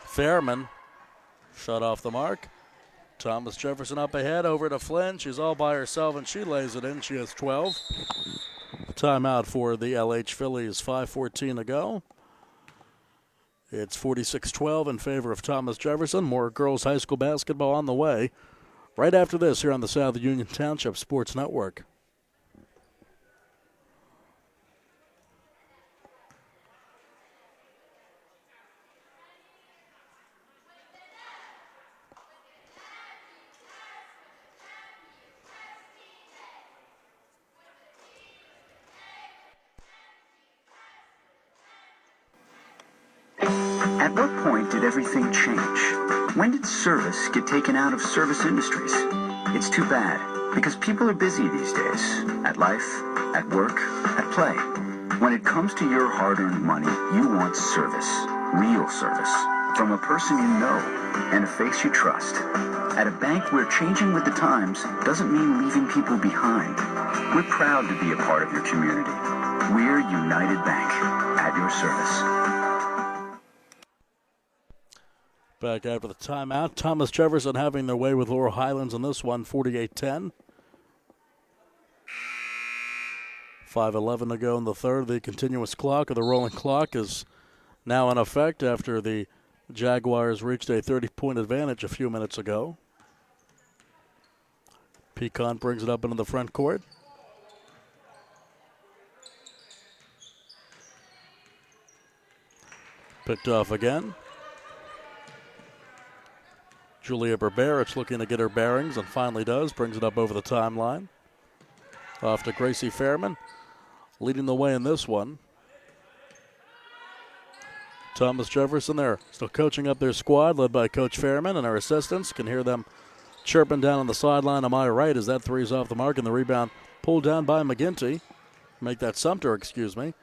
Fairman. Shut off the mark. Thomas Jefferson up ahead, over to Flynn. She's all by herself, and she lays it in. She has 12. Timeout for the LH Phillies, 5:14 to go. It's 46-12 in favor of Thomas Jefferson. More girls high school basketball on the way right after this here on the South Union Township Sports Network. At what point did everything change? When did service get taken out of service industries? It's too bad, because people are busy these days. At life, at work, at play. When it comes to your hard-earned money, you want service. Real service. From a person you know and a face you trust. At a bank where changing with the times doesn't mean leaving people behind. We're proud to be a part of your community. We're United Bank, at your service. Back after the timeout. Thomas Jefferson having their way with Laurel Highlands in this one, 48-10. 5:11 to go in the third. The continuous clock, or the rolling clock, is now in effect after the Jaguars reached a 30-point advantage a few minutes ago. Pecan brings it up into the front court. Picked off again. Julia Berberich looking to get her bearings, and finally does. Brings it up over the timeline. Off to Gracie Fairman, leading the way in this one. Thomas Jefferson there, still coaching up their squad, led by Coach Fairman and our assistants. Can hear them chirping down on the sideline on my right as that three's off the mark, and the rebound pulled down by McGinty. Make that Sumter, excuse me.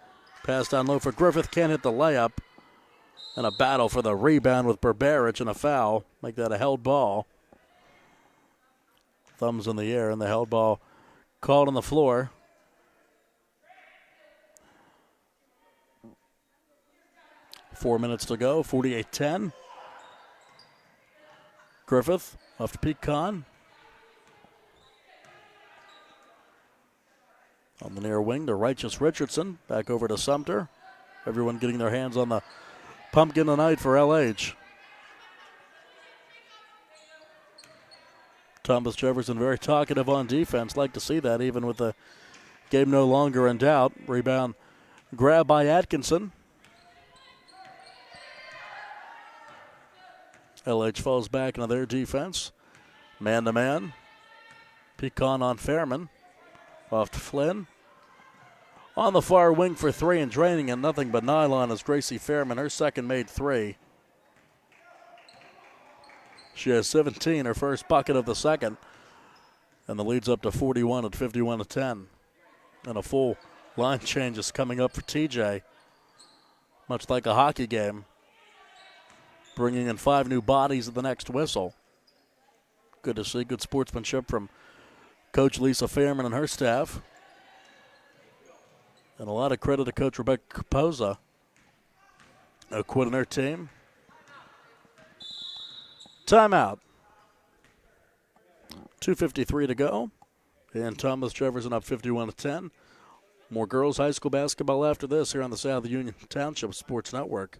Pass down low for Griffith, can't hit the layup. And a battle for the rebound with Berberich and a foul. Make that a held ball. Thumbs in the air, and the held ball called on the floor. Four minutes to go, 48-10. Griffith off to Pecan. On the near wing to Righteous Richardson. Back over to Sumter. Everyone getting their hands on the pumpkin tonight for LH. Thomas Jefferson very talkative on defense. Like to see that even with the game no longer in doubt. Rebound grab by Atkinson. LH falls back into their defense. Man to man. Pecan on Fairman. Off to Flynn. On the far wing for three and draining in nothing but nylon is Gracie Fairman. Her second made three. She has 17, her first bucket of the second. And the lead's up to 41 at 51-10. And a full line change is coming up for TJ. Much like a hockey game. Bringing in 5 new bodies at the next whistle. Good to see, good sportsmanship from Coach Lisa Fairman and her staff. And a lot of credit to Coach Rebecca Capoza. No quit on her team. Timeout. 2:53 to go. And Thomas Jefferson up 51-10. More girls high school basketball after this here on the South Union Township Sports Network.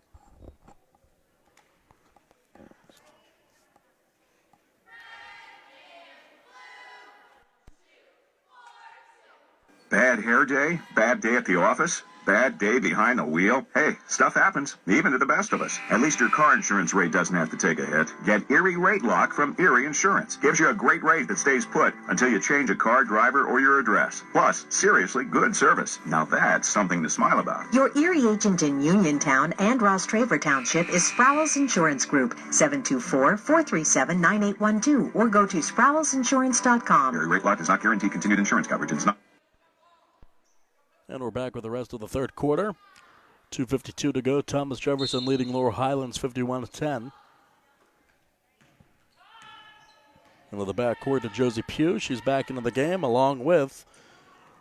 Bad hair day? Bad day at the office? Bad day behind the wheel? Hey, stuff happens, even to the best of us. At least your car insurance rate doesn't have to take a hit. Get Erie Rate Lock from Erie Insurance. Gives you a great rate that stays put until you change a car, driver, or your address. Plus, seriously good service. Now that's something to smile about. Your Erie agent in Uniontown and Ross Traver Township is Sprowell's Insurance Group, 724-437-9812, or go to sprowellsinsurance.com. Erie Rate Lock does not guarantee continued insurance coverage. It's not. And we're back with the rest of the third quarter. 2:52 to go. Thomas Jefferson leading Laurel Highlands 51-10. Into the backcourt to Josie Pugh. She's back into the game along with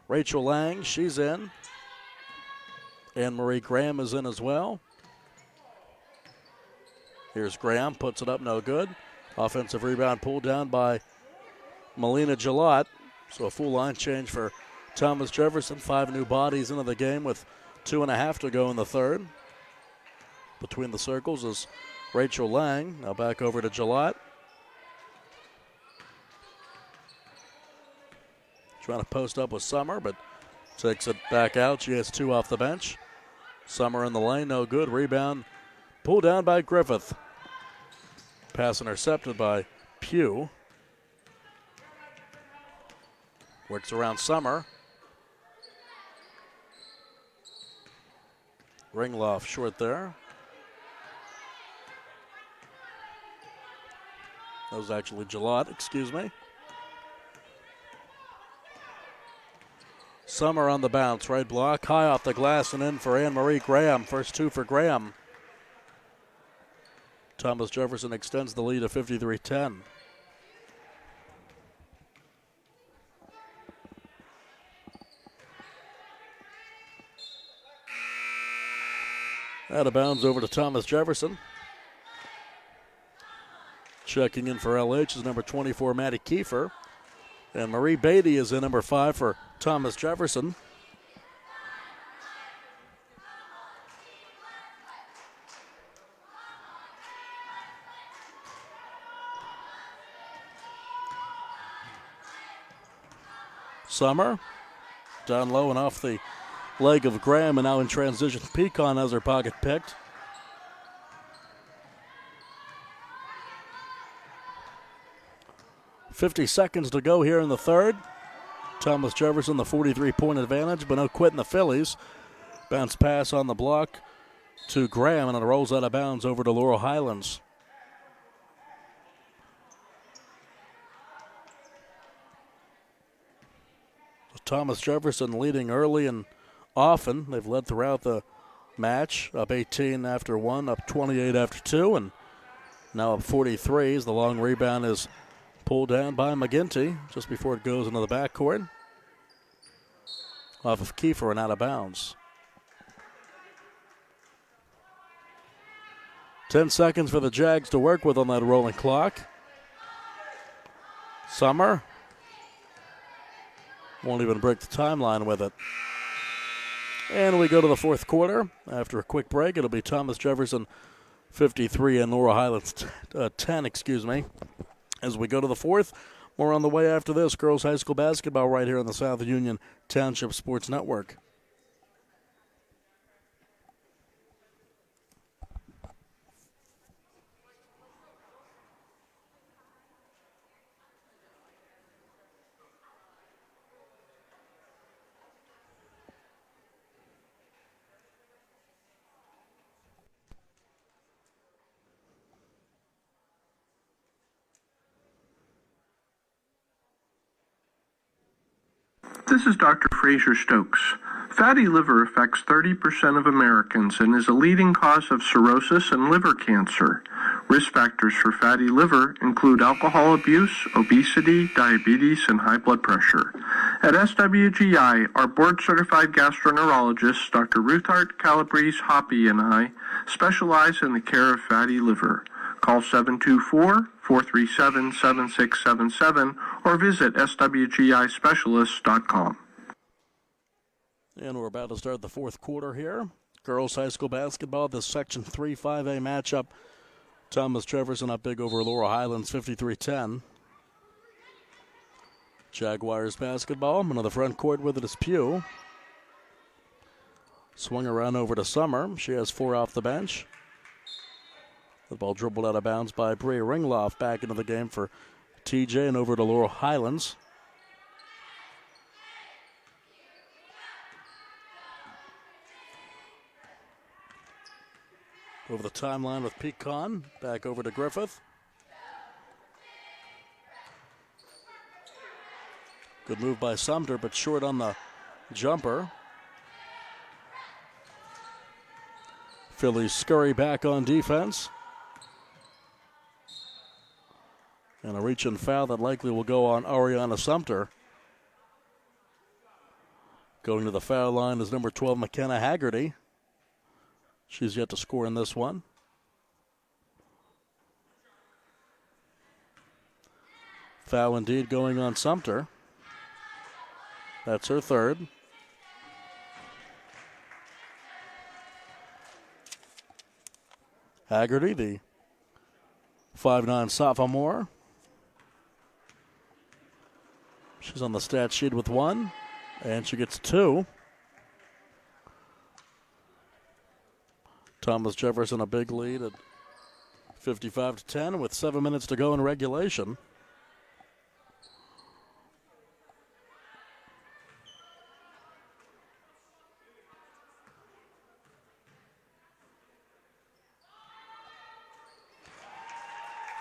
Rachel Lang. She's in. Anne-Marie Graham is in as well. Here's Graham. Puts it up, no good. Offensive rebound pulled down by Melina Gillot. So a full line change for Thomas Jefferson. 5 new bodies into the game with 2.5 to go in the third. Between the circles is Rachel Lang. Now back over to Gillot. Trying to post up with Summer, but takes it back out. She has 2 off the bench. Summer in the lane, no good. Rebound pulled down by Griffith. Pass intercepted by Pugh. Works around Summer. Ringloff short there. That was actually Gillot, excuse me. Summer on the bounce, right block, high off the glass and in for Anne-Marie Graham. First 2 for Graham. Thomas Jefferson extends the lead to 53-10. Out of bounds over to Thomas Jefferson. Checking in for LH is number 24, Maddie Kiefer. And Marie Beatty is in number 5 for Thomas Jefferson. Summer down low and off the leg of Graham, and now in transition. Pecan has her pocket picked. .50 seconds to go here in the third. Thomas Jefferson, the 43-point advantage, but no quitting the Phillies. Bounce pass on the block to Graham, and it rolls out of bounds over to Laurel Highlands. Thomas Jefferson leading early and often. They've led throughout the match, up 18 after 1, up 28 after 2, and now up 43 as the long rebound is pulled down by McGinty just before it goes into the backcourt. Off of Kiefer and out of bounds. 10 seconds for the Jags to work with on that rolling clock. Summer won't even break the timeline with it. And we go to the fourth quarter. After a quick break, it'll be Thomas Jefferson 53 and Laurel Highlands 10, As we go to the fourth, more on the way after this. Girls high school basketball right here on the South Union Township Sports Network. This is Dr. Fraser Stokes. Fatty liver affects 30% of Americans and is a leading cause of cirrhosis and liver cancer. Risk factors for fatty liver include alcohol abuse, obesity, diabetes, and high blood pressure. At SWGI, our board-certified gastroenterologists, Dr. Ruthart, Calabrese, Hoppy, and I, specialize in the care of fatty liver. Call 724-437-7677 or visit swgispecialists.com. And we're about to start the fourth quarter here. Girls high school basketball, the Section 3 5A matchup. Thomas Jefferson up big over Laurel Highlands, 53-10. Jaguars basketball. Into the front court with it is Pugh. Swung around over to Summer. She has 4 off the bench. The ball dribbled out of bounds by Brea Ringloff. Back into the game for TJ and over to Laurel Highlands. Over the timeline with Pecan. Back over to Griffith. Good move by Sumter, but short on the jumper. Phillies scurry back on defense. And a reach and foul that likely will go on Ariana Sumter. Going to the foul line is number 12, McKenna Haggerty. She's yet to score in this one. Foul indeed going on Sumter. That's her third. Haggerty, the 5'9" sophomore. She's on the stat sheet with 1, and she gets 2. Thomas Jefferson a big lead at 55-10 with 7 minutes to go in regulation.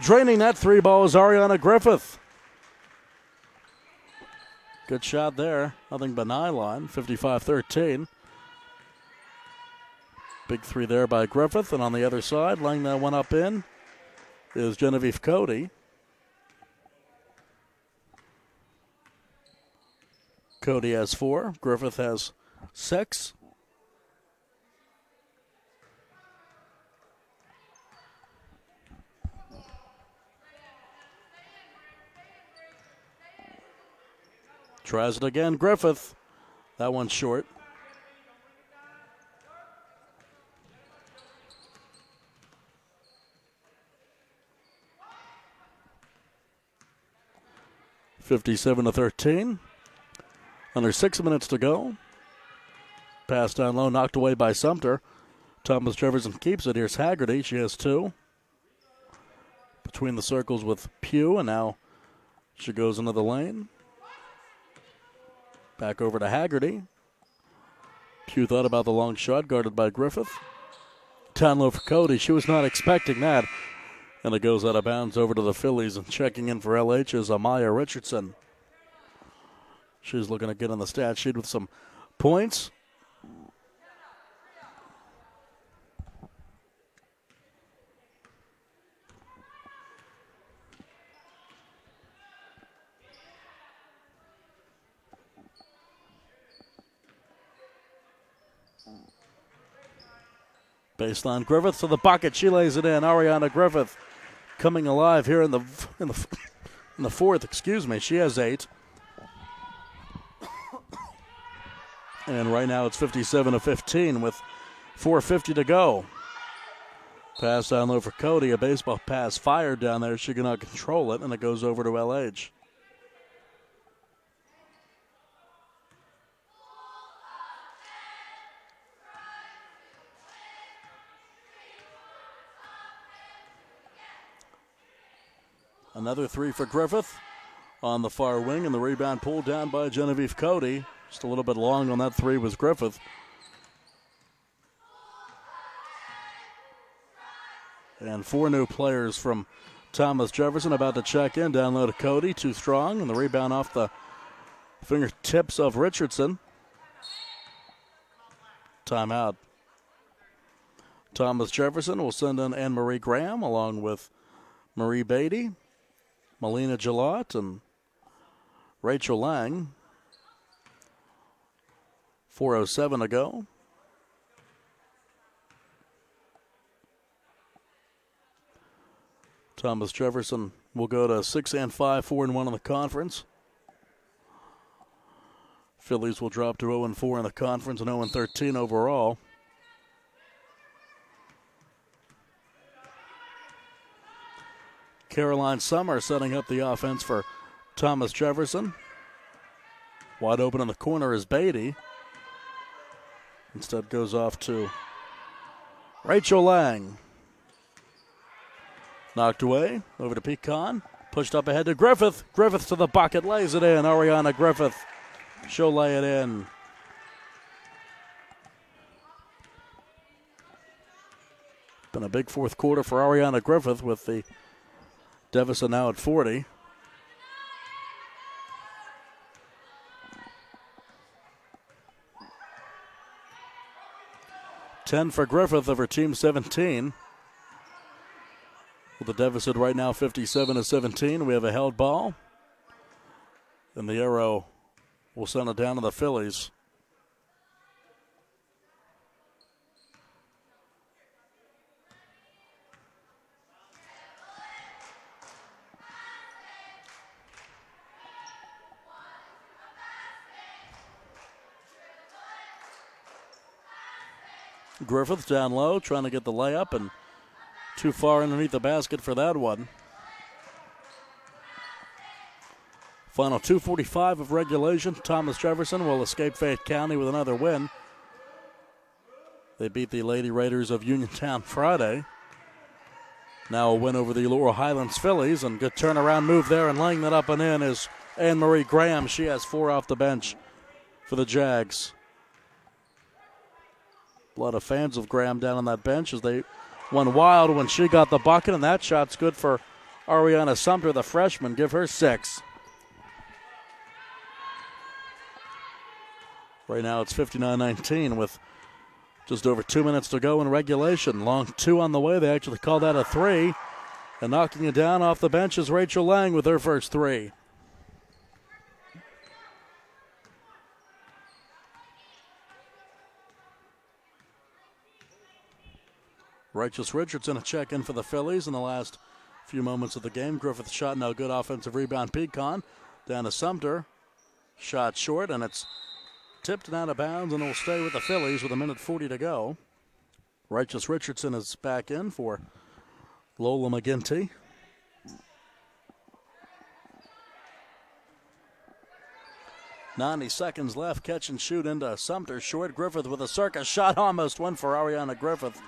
Draining that 3 ball is Ariana Griffith. Good shot there. Nothing but nylon. 55-13. Big 3 there by Griffith. And on the other side, laying that one up in is Genevieve Cody. Cody has 4. Griffith has 6. Tries it again, Griffith. That one's short. (57-13). Under 6 minutes to go. Pass down low, knocked away by Sumter. Thomas Jefferson keeps it. Here's Haggerty. She has 2. Between the circles with Pugh, and now she goes into the lane. Back over to Haggerty. Pugh thought about the long shot, guarded by Griffith. Down low for Cody. She was not expecting that. And it goes out of bounds over to the Phillies. And checking in for LH is Amaya Richardson. She's looking to get on the stat sheet with some points. Baseline Griffith to the bucket. She lays it in. Ariana Griffith coming alive here in the fourth. Excuse me. She has 8. And right now it's 57-15 with 4:50 to go. Pass down low for Cody. A baseball pass fired down there. She cannot control it, and it goes over to LH. Another 3 for Griffith on the far wing, and the rebound pulled down by Genevieve Cody. Just a little bit long on that 3 was Griffith. And 4 new players from Thomas Jefferson about to check in. Down low to Cody, too strong, and the rebound off the fingertips of Richardson. Timeout. Thomas Jefferson will send in Anne-Marie Graham along with Marie Beatty, Melina Gillot, and Rachel Lang. 4:07 to go. Thomas Jefferson will go to 6-5, 4-1 in the conference. Phillies will drop to 0-4 in the conference and 0-13 overall. Caroline Summer setting up the offense for Thomas Jefferson. Wide open in the corner is Beatty. Instead goes off to Rachel Lang. Knocked away, over to Pecan. Pushed up ahead to Griffith. Griffith to the bucket, lays it in. Ariana Griffith, she'll lay it in. Been a big fourth quarter for Ariana Griffith with the deficit now at 40. $10 for Griffith of her team 17. With the deficit right now 57-17. We have a held ball. And the arrow will send it down to the Phillies. Griffith down low, trying to get the layup, and too far underneath the basket for that one. Final 2:45 of regulation. Thomas Jefferson will escape Fayette County with another win. They beat the Lady Raiders of Uniontown Friday. Now a win over the Laurel Highlands Phillies, and good turnaround move there, and laying that up and in is Anne-Marie Graham. She has 4 off the bench for the Jags. A lot of fans of Graham down on that bench as they went wild when she got the bucket, and that shot's good for Ariana Sumter, the freshman. Give her 6. Right now it's 59-19 with just over 2 minutes to go in regulation. Long 2 on the way. They actually call that a 3. And knocking it down off the bench is Rachel Lang with her first 3. Righteous Richardson a check in for the Phillies in the last few moments of the game. Griffith shot, no good. Offensive rebound. Pecan down to Sumter. Shot short, and it's tipped and out of bounds, and it will stay with the Phillies with 1:40 to go. Righteous Richardson is back in for Lola McGinty. $90 left. Catch and shoot into Sumter. Short. Griffith with a circus shot. Almost one for Ariana Griffith.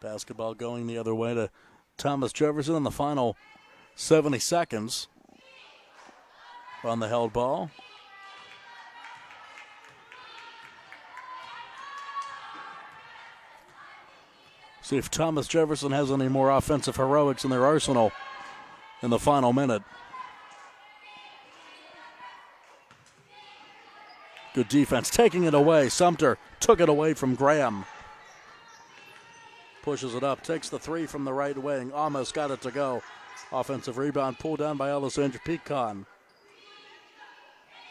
Basketball going the other way to Thomas Jefferson in the final 70 seconds on the held ball. See if Thomas Jefferson has any more offensive heroics in their arsenal in the final minute. Good defense, taking it away. Sumter took it away from Graham. Pushes it up, takes the 3 from the right wing, almost got it to go. Offensive rebound pulled down by Alessandra Pecan.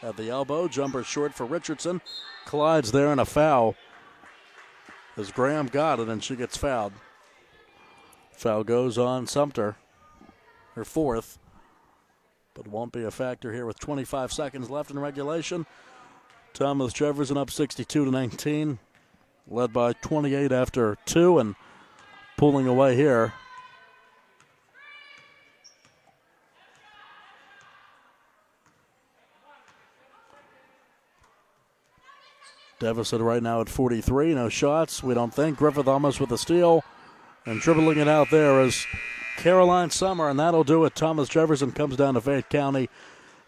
At the elbow, jumper short for Richardson. Collides there and a foul. As Graham got it and she gets fouled. Foul goes on Sumter, her 4th, but won't be a factor here with 25 seconds left in regulation. Thomas Jefferson up 62-19, led by 28 after 2, and pulling away here. Deficit right now at 43. No shots, we don't think. Griffith almost with a steal. And dribbling it out there is Caroline Summer, and that'll do it. Thomas Jefferson comes down to Fayette County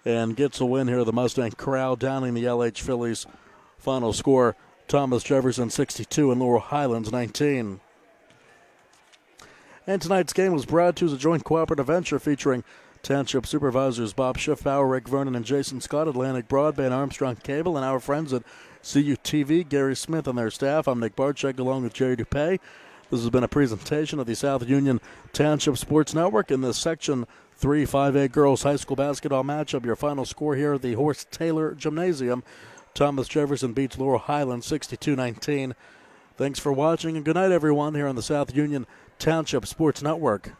and gets a win here. The Mustang crowd downing the LH Phillies. Final score, Thomas Jefferson 62 and Laurel Highlands 19. And tonight's game was brought to you as a joint cooperative venture featuring Township Supervisors Bob Schiffbauer, Rick Vernon, and Jason Scott, Atlantic Broadband, Armstrong Cable, and our friends at CUTV, Gary Smith and their staff. I'm Nick Barczyk along with Jerry Dupay. This has been a presentation of the South Union Township Sports Network in this Section 3 5A Girls High School Basketball matchup. Your final score here at the Horst Taylor Gymnasium. Thomas Jefferson beats Laurel Highlands 62-19. Thanks for watching, and good night, everyone, here on the South Union Township Sports Network.